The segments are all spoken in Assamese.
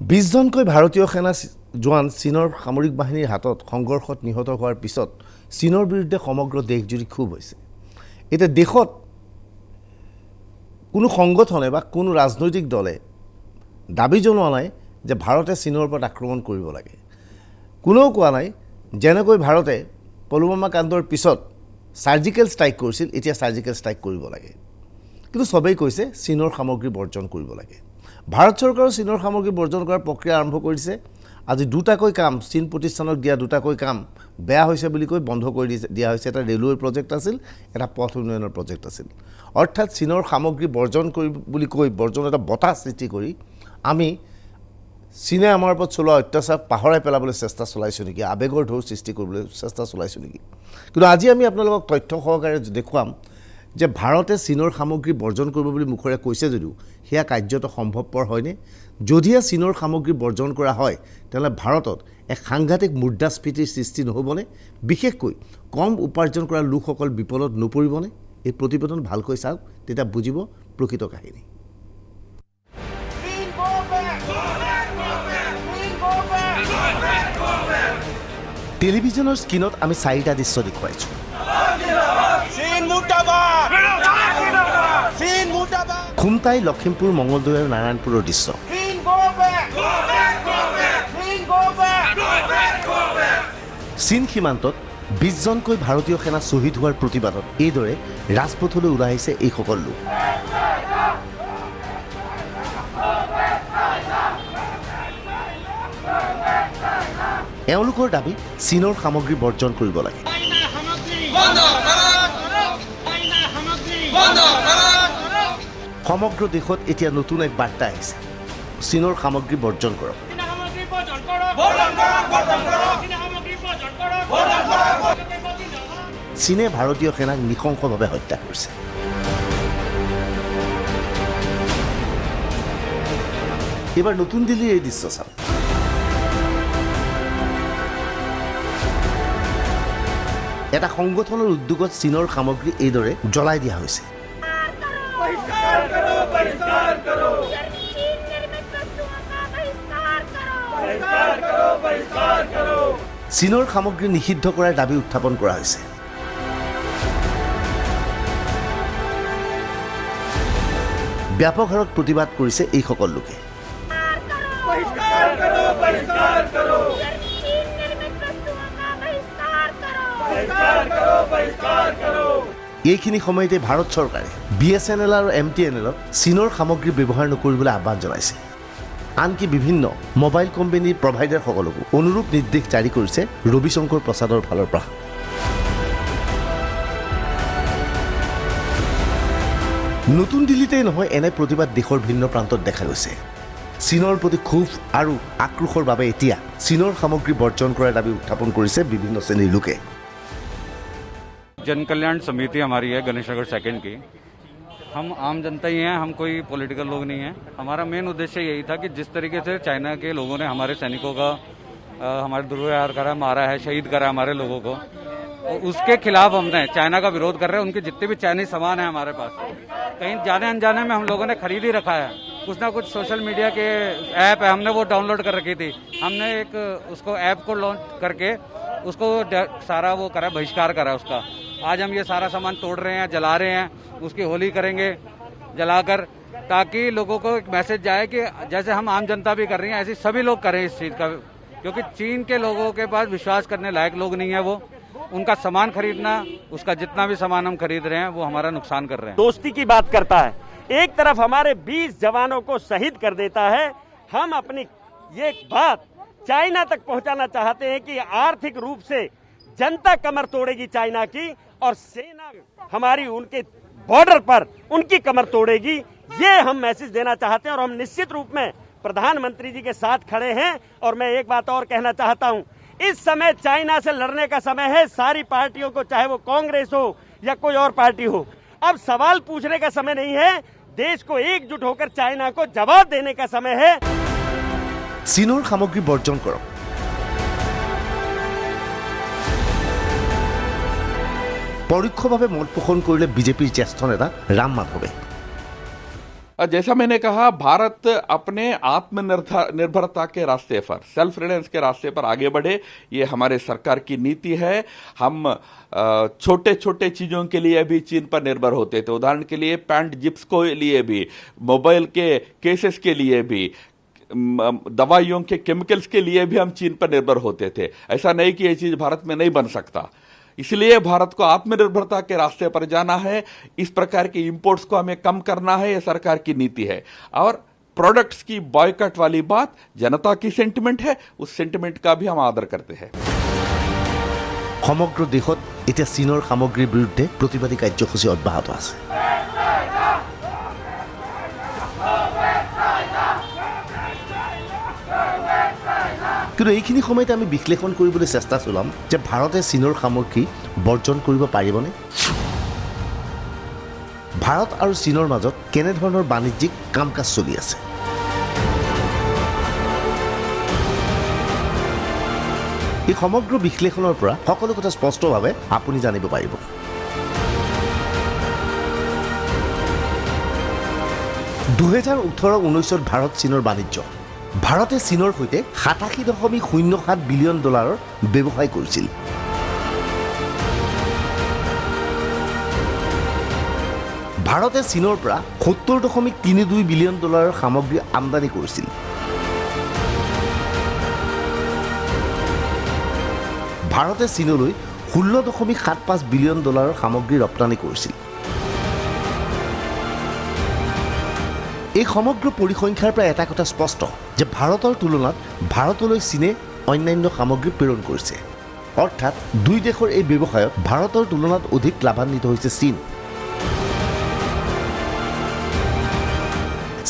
20 জনকৈ ভাৰতীয় সেনা জোৱান চীনৰ সামৰিক বাহিনীৰ হাতত সংঘৰ্ষত নিহত হোৱাৰ পিছত চীনৰ বিৰুদ্ধে সমগ্ৰ দেশজুৰি ক্ষোভ হৈছে। এতিয়া দেশত কোনো সংগঠনে বা কোনো ৰাজনৈতিক দলে দাবী জনোৱা নাই যে ভাৰতে চীনৰ ওপৰত আক্ৰমণ কৰিব লাগে। কোনেও কোৱা নাই যেনেকৈ ভাৰতে পুলৱামা কাণ্ডৰ পিছত সাৰ্জিকেল ষ্ট্ৰাইক কৰিছিল, এতিয়া সাৰ্জিকেল ষ্ট্ৰাইক কৰিব লাগে। কিন্তু সবেই কৈছে চীনৰ সামগ্ৰী বৰ্জন কৰিব লাগে। ভাৰত চৰকাৰে চীনৰ সামগ্ৰী বৰ্জন কৰাৰ প্ৰক্ৰিয়া আৰম্ভ কৰিছে। আজি দুটাকৈ কাম চীন প্ৰতিষ্ঠানক দিয়া দুটাকৈ কাম বেয়া হৈছে বুলি কৈ বন্ধ কৰি দিয়া হৈছে। এটা ৰেলৱে প্ৰজেক্ট আছিল, এটা পথ উন্নয়নৰ প্ৰজেক্ট আছিল। অৰ্থাৎ চীনৰ সামগ্ৰী বৰ্জন কৰি বুলি কৈ বৰ্জন এটা বতাহ সৃষ্টি কৰি আমি চীনে আমাৰ ওপৰত চলোৱা অত্যাচাৰ পাহৰাই পেলাবলৈ চেষ্টা চলাইছোঁ নেকি, আৱেগৰ ঢৌ সৃষ্টি কৰিবলৈ চেষ্টা চলাইছোঁ নেকি। কিন্তু আজি আমি আপোনালোকক তথ্য সহকাৰে দেখুৱাম যে ভাৰতে চীনৰ সামগ্ৰী বৰ্জন কৰিব বুলি মুখৰে কৈছে যদিও সেয়া কাৰ্যত সম্ভৱপৰ হয়নে। যদিহে চীনৰ সামগ্ৰী বৰ্জন কৰা হয় তেতিয়াহ'লে ভাৰতত এক সাংঘাতিক মুদ্ৰাস্ফীতিৰ সৃষ্টি নহ'বনে, বিশেষকৈ কম উপাৰ্জন কৰা লোকসকল বিপদত নপৰিবনে। এই প্ৰতিবেদন ভালকৈ চাওক, তেতিয়া বুজিব প্ৰকৃত কাহিনী। টেলিভিছনৰ স্ক্ৰীণত আমি 4টা দৃশ্য দেখুৱাইছোঁ। খুমটাই, লখিমপুৰ, মঙলদৈ আৰু নাৰায়ণপুৰৰ দৃশ্য। চীন সীমান্তত 20 জনকৈ ভাৰতীয় সেনা শ্বহীদ হোৱাৰ প্ৰতিবাদত এইদৰে ৰাজপথলৈ ওলাই আহিছে এইসকল লোক। এওঁলোকৰ দাবী চীনৰ সামগ্ৰী বৰ্জন কৰিব লাগে। সমগ্ৰ দেশত এতিয়া নতুন এক বাৰ্তা আহিছে, চীনৰ সামগ্ৰী বৰ্জন কৰক। চীনে ভাৰতীয় সেনাক নৃশংসভাৱে হত্যা কৰিছে। এইবাৰ নতুন দিল্লীৰ এই দৃশ্য চাওক। এটা সংগঠনৰ উদ্যোগত চীনৰ সামগ্ৰী এইদৰে জ্বলাই দিয়া হৈছে। চীনৰ সামগ্ৰী নিষিদ্ধ কৰাৰ দাবী উত্থাপন কৰা হৈছে। ব্যাপক হাৰত প্ৰতিবাদ কৰিছে এইসকল লোকে। এইখিনি সময়তে ভাৰত চৰকাৰে BSNL আৰু MTNLক চীনৰ সামগ্ৰী ব্যৱহাৰ নকৰিবলৈ আহ্বান জনাইছে। আনকি বিভিন্ন মোবাইল কোম্পানীৰ প্ৰভাইডাৰসকলকো অনুৰূপ নিৰ্দেশ জাৰি কৰিছে ৰবিশংকৰ প্ৰসাদৰ ফালৰ পৰা। নতুন দিল্লীতেই নহয়, এনে প্ৰতিবাদ দেশৰ ভিন্ন প্ৰান্তত দেখা গৈছে। চীনৰ প্ৰতি ক্ষোভ আৰু আক্ৰোশৰ বাবে এতিয়া চীনৰ সামগ্ৰী বৰ্জন কৰাৰ দাবী উত্থাপন কৰিছে বিভিন্ন শ্ৰেণীৰ লোকে। जन कल्याण समिति हमारी है गणेश नगर सेकंड की। हम आम जनता ही हैं, हम कोई पॉलिटिकल लोग नहीं हैं। हमारा मेन उद्देश्य यही था कि जिस तरीके से चाइना के लोगों ने हमारे सैनिकों का हमारे दुर्व्यवहार करा, मारा है, शहीद करा हमारे लोगों को, उसके खिलाफ हमने चाइना का विरोध कर रहे हैं। उनके जितने भी चाइनीज सामान है हमारे पास कहीं जाने अनजाने में हम लोगों ने खरीद ही रखा है। कुछ ना कुछ सोशल मीडिया के ऐप है, हमने वो डाउनलोड कर रखी थी। हमने एक उसको ऐप को लॉन्च करके उसको सारा वो करा, बहिष्कार करा उसका। आज हम ये सारा सामान तोड़ रहे हैं, जला रहे हैं, उसकी होली करेंगे जलाकर, ताकि लोगों को एक मैसेज जाए कि जैसे हम आम जनता भी कर रही हैं ऐसे सभी लोग करें इस चीज़ का। क्योंकि चीन के लोगों के पास विश्वास करने लायक लोग नहीं है। वो उनका सामान खरीदना, उसका जितना भी सामान हम खरीद रहे हैं वो हमारा नुकसान कर रहे हैं। दोस्ती की बात करता है, एक तरफ हमारे 20 जवानों को शहीद कर देता है। हम अपनी ये बात चाइना तक पहुंचाना चाहते हैं कि आर्थिक रूप से जनता कमर तोड़ेगी चाइना की, और सेना हमारी उनके बॉर्डर पर उनकी कमर तोड़ेगी। ये हम मैसेज देना चाहते हैं और हम निश्चित रूप में प्रधानमंत्री जी के साथ खड़े हैं। और मैं एक बात और कहना चाहता हूं, इस समय चाइना से लड़ने का समय है सारी पार्टियों को, चाहे वो कांग्रेस हो या कोई और पार्टी हो। अब सवाल पूछने का समय नहीं है, देश को एकजुट होकर चाइना को जवाब देने का समय है। চীনৰ সামগ্ৰী বৰ্জন কৰক। পৰোক্ষভাৱে মত পোষণ কৰিলে বিজেপিৰ জ্যেষ্ঠ নেতা ৰাম মাধৱে। जैसा मैंने कहा, भारत अपने आत्मनिर्भरता के रास्ते पर, सेल्फ रिलायंस के रास्ते पर आगे बढ़े, ये हमारे सरकार की नीति है। हम छोटे छोटे चीज़ों के लिए भी चीन पर निर्भर होते थे। उदाहरण के लिए पैंट जिप्स को लिए भी, मोबाइल के केसेस के लिए भी, दवाइयों के केमिकल्स के लिए भी हम चीन पर निर्भर होते थे। ऐसा नहीं कि ये चीज़ भारत में नहीं बन सकता। इसलिए भारत को आत्मनिर्भरता के रास्ते पर जाना है। इस प्रकार के इंपोर्ट्स को हमें कम करना है, ये सरकार की नीति है। और प्रोडक्ट्स की बॉयकॉट वाली बात जनता की सेंटिमेंट है, उस सेंटिमेंट का भी हम आदर करते हैं। সমগ্ৰ দেশত এতিয়া চীনৰ সামগ্ৰীৰ বিৰুদ্ধে প্ৰতিবাদী কাৰ্যসূচী অব্যাহত আছে। কিন্তু এইখিনি সময়তে আমি বিশ্লেষণ কৰিবলৈ চেষ্টা চলাম যে ভাৰতে চীনৰ সামগ্ৰী বৰ্জন কৰিব পাৰিবনে? ভাৰত আৰু চীনৰ মাজত কেনেধৰণৰ বাণিজ্যিক কাম কাজ চলি আছে? এই সমগ্ৰ বিশ্লেষণৰ পৰা সকলো কথা স্পষ্টভাৱে আপুনি জানিব পাৰিব। (2018-19) ভাৰত চীনৰ বাণিজ্য। ভাৰতে চীনৰ সৈতে $87.07 বিলিয়ন ব্যৱসায় কৰিছিল। ভাৰতে চীনৰ পৰা $70.32 বিলিয়ন সামগ্ৰী আমদানি কৰিছিল। ভাৰতে চীনলৈ $16.75 বিলিয়ন সামগ্ৰী ৰপ্তানি কৰিছিল। এই সমগ্ৰ পৰিসংখ্যাৰ পৰা এটা কথা স্পষ্ট যে ভাৰতৰ তুলনাত ভাৰতলৈ চীনে অন্যান্য সামগ্ৰী প্ৰেৰণ কৰিছে। অৰ্থাৎ দুই দেশৰ এই ব্যৱসায়ত ভাৰতৰ তুলনাত অধিক লাভান্বিত হৈছে চীন।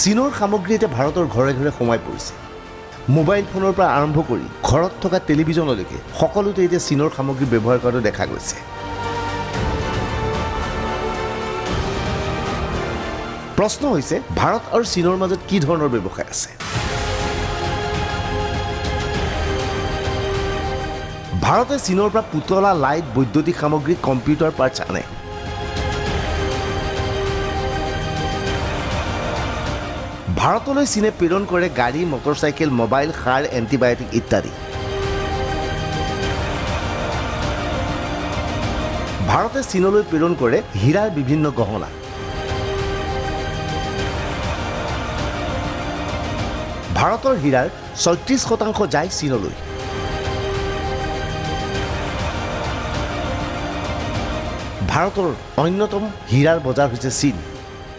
চীনৰ সামগ্ৰী এতিয়া ভাৰতৰ ঘৰে ঘৰে সোমাই পৰিছে। মোবাইল ফোনৰ পৰা আৰম্ভ কৰি ঘৰত থকা টেলিভিছনলৈকে সকলোতে এতিয়া চীনৰ সামগ্ৰী ব্যৱহাৰ কৰাটো দেখা গৈছে। প্ৰশ্ন হৈছে ভাৰত আৰু চীনৰ মাজত কি ধৰণৰ ব্যৱসায় আছে? ভাৰতে চীনৰ পৰা পুতলা, লাইট, বৈদ্যুতিক সামগ্ৰী, কম্পিউটাৰ পাৰ্টছ আনে। ভাৰতলৈ চীনে প্ৰেৰণ কৰে গাড়ী, মটৰচাইকেল, মোবাইল, সাৰ, এণ্টিবায়'টিক ইত্যাদি। ভাৰতে চীনলৈ প্ৰেৰণ কৰে হীৰাৰ বিভিন্ন গহনা। ভাৰতৰ হীৰাৰ 36% যায় চীনলৈ। ভাৰতৰ অন্যতম হীৰাৰ বজাৰ হৈছে চীন।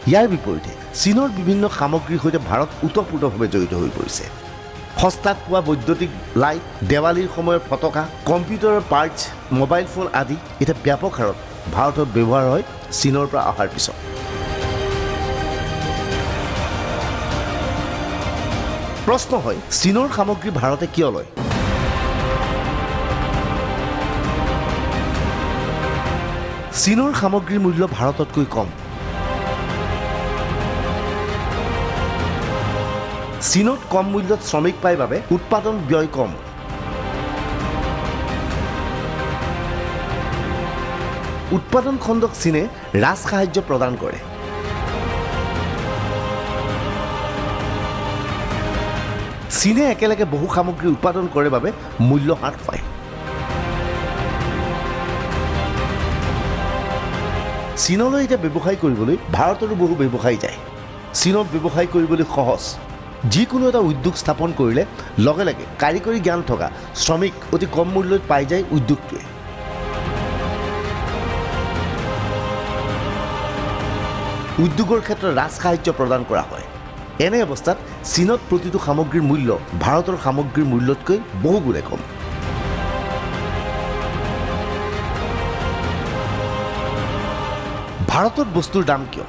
ইয়াৰ বিপৰীতে চীনৰ বিভিন্ন সামগ্ৰীৰ সৈতে ভাৰত ওতঃপ্ৰোতভাৱে জড়িত হৈ পৰিছে। সস্তাত পোৱা বৈদ্যুতিক লাইট, দেৱালীৰ সময়ৰ ফটকা, কম্পিউটাৰৰ পাৰ্টছ, মোবাইল ফোন আদি এতিয়া ব্যাপক হাৰত ভাৰতত ব্যৱহাৰ হয় চীনৰ পৰা অহাৰ পিছত। প্ৰশ্ন হয় চীনৰ সামগ্ৰী ভাৰতে কিয় লয়? চীনৰ সামগ্ৰীৰ মূল্য ভাৰততকৈ কম। চীনত কম মূল্যত শ্ৰমিক পায় বাবে উৎপাদন ব্যয় কম। উৎপাদন খণ্ডক চীনে ৰাজ সাহায্য প্ৰদান কৰে। চীনে একেলগে বহু সামগ্ৰী উৎপাদন কৰে বাবে মূল্য হ্ৰাস পায়। চীনলৈ এতিয়া ব্যৱসায় কৰিবলৈ ভাৰতৰো বহু ব্যৱসায়ী যায়। চীনত ব্যৱসায় কৰিবলৈ সহজ। যিকোনো এটা উদ্যোগ স্থাপন কৰিলে লগে লগে কাৰিকৰী জ্ঞান থকা শ্ৰমিক অতি কম মূল্যত পাই যায় উদ্যোগটোৱে। উদ্যোগৰ ক্ষেত্ৰত ৰাজ সাহায্য প্ৰদান কৰা হয়। এনে অৱস্থাত চীনত প্ৰতিটো সামগ্ৰীৰ মূল্য ভাৰতৰ সামগ্ৰীৰ মূল্যতকৈ বহু গুণে কম। ভাৰতত বস্তুৰ দাম কিয়?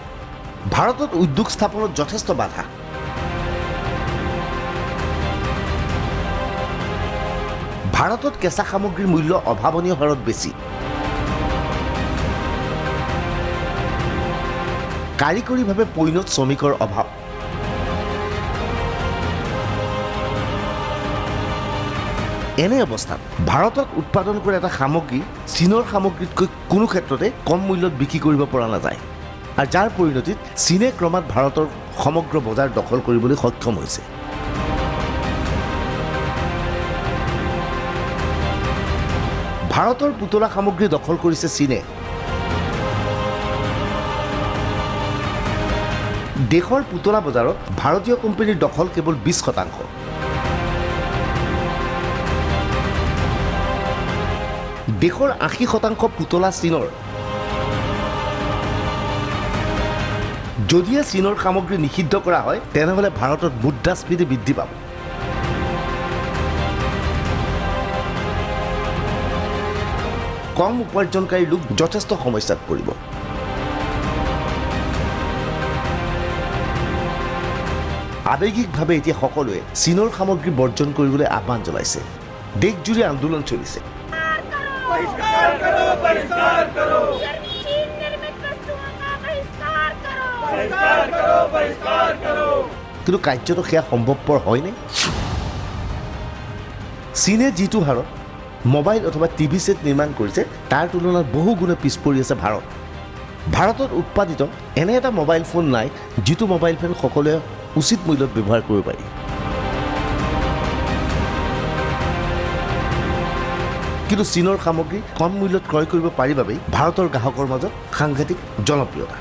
ভাৰতত উদ্যোগ স্থাপনত যথেষ্ট বাধা। ভাৰতত কেঁচা সামগ্ৰীৰ মূল্য অভাৱনীয় হাৰত বেছি। কাৰিকৰীভাৱে পৈণত শ্ৰমিকৰ অভাৱ। এনে অৱস্থাত ভাৰতত উৎপাদন কৰা এটা সামগ্ৰী চীনৰ সামগ্ৰীতকৈ কোনো ক্ষেত্ৰতে কম মূল্যত বিক্ৰী কৰিব পৰা নাযায়। আৰু যাৰ পৰিণতিত চীনে ক্ৰমাৎ ভাৰতৰ সমগ্ৰ বজাৰ দখল কৰিবলৈ সক্ষম হৈছে। ভাৰতৰ পুতলা সামগ্ৰী দখল কৰিছে চীনে। দেশৰ পুতলা বজাৰত ভাৰতীয় কোম্পানীৰ দখল কেৱল 20%। দেশৰ 80% পুতলা চীনৰ। যদিহে চীনৰ সামগ্ৰী নিষিদ্ধ কৰা হয় তেনেহ'লে ভাৰতত মুদ্ৰাস্ফীতি বৃদ্ধি পাব। কম উপাৰ্জনকাৰী লোক যথেষ্ট সমস্যাত পৰিব। আৱেগিকভাৱে এতিয়া সকলোৱে চীনৰ সামগ্ৰী বৰ্জন কৰিবলৈ আহ্বান জনাইছে। দেশজুৰি আন্দোলন চলিছে। কিন্তু কাৰ্যত সেয়া সম্ভৱপৰ হয়নে? চীনে যিটো হাৰত মোবাইল অথবা টিভি ছেট নিৰ্মাণ কৰিছে তাৰ তুলনাত বহু গুণে পিছ পৰি আছে ভাৰত। ভাৰতত উৎপাদিত এনে এটা মোবাইল ফোন নাই যিটো মোবাইল ফোন সকলোৱে উচিত মূল্যত ব্যৱহাৰ কৰিব পাৰি। কিন্তু চীনৰ সামগ্ৰী কম মূল্যত ক্ৰয় কৰিব পাৰি বাবেই ভাৰতৰ গ্ৰাহকৰ মাজত সাংঘাতিক জনপ্ৰিয়তা।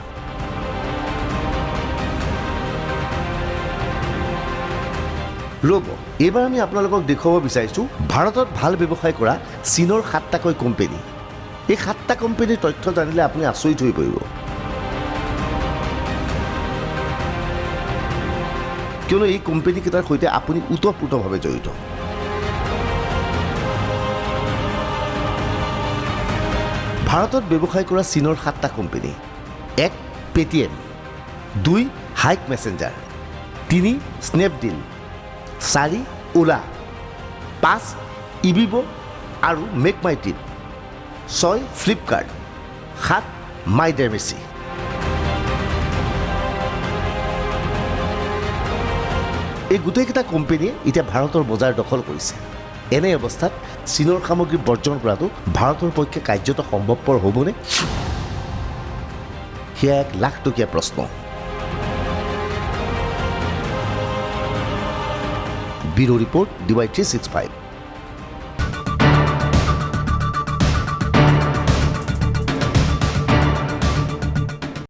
ৰ'ব, এইবাৰ আমি আপোনালোকক দেখুৱাব বিচাৰিছোঁ ভাৰতত ভাল ব্যৱসায় কৰা চীনৰ 7টাকৈ কোম্পানী। এই 7টা কোম্পানীৰ তথ্য জানিলে আপুনি আচৰিত হৈ পৰিব। কিয়নো এই কোম্পানীকেইটাৰ সৈতে আপুনি ওতঃপ্ৰোতভাৱে জড়িত। ভাৰতত ব্যৱসায় কৰা চীনৰ 7টা company: 1. Paytm, 2. Hike Messenger, 3. Snapdeal, 4. Ola, 5. Ibibo আৰু মেক মাই ট্ৰিপ, 6. ফ্লিপকাৰ্ট, 7. মাই ডেমেচি। এই গোটেইকেইটা কোম্পানীয়ে এতিয়া ভাৰতৰ বজাৰ দখল কৰিছে। এনে অৱস্থাত চীনৰ সামগ্ৰী বৰ্জন কৰাটো ভাৰতৰ পক্ষে কাৰ্যত সম্ভৱপৰ হ'বনে? সেয়া এক লাখটকীয়া প্ৰশ্ন। Bureau report DY365।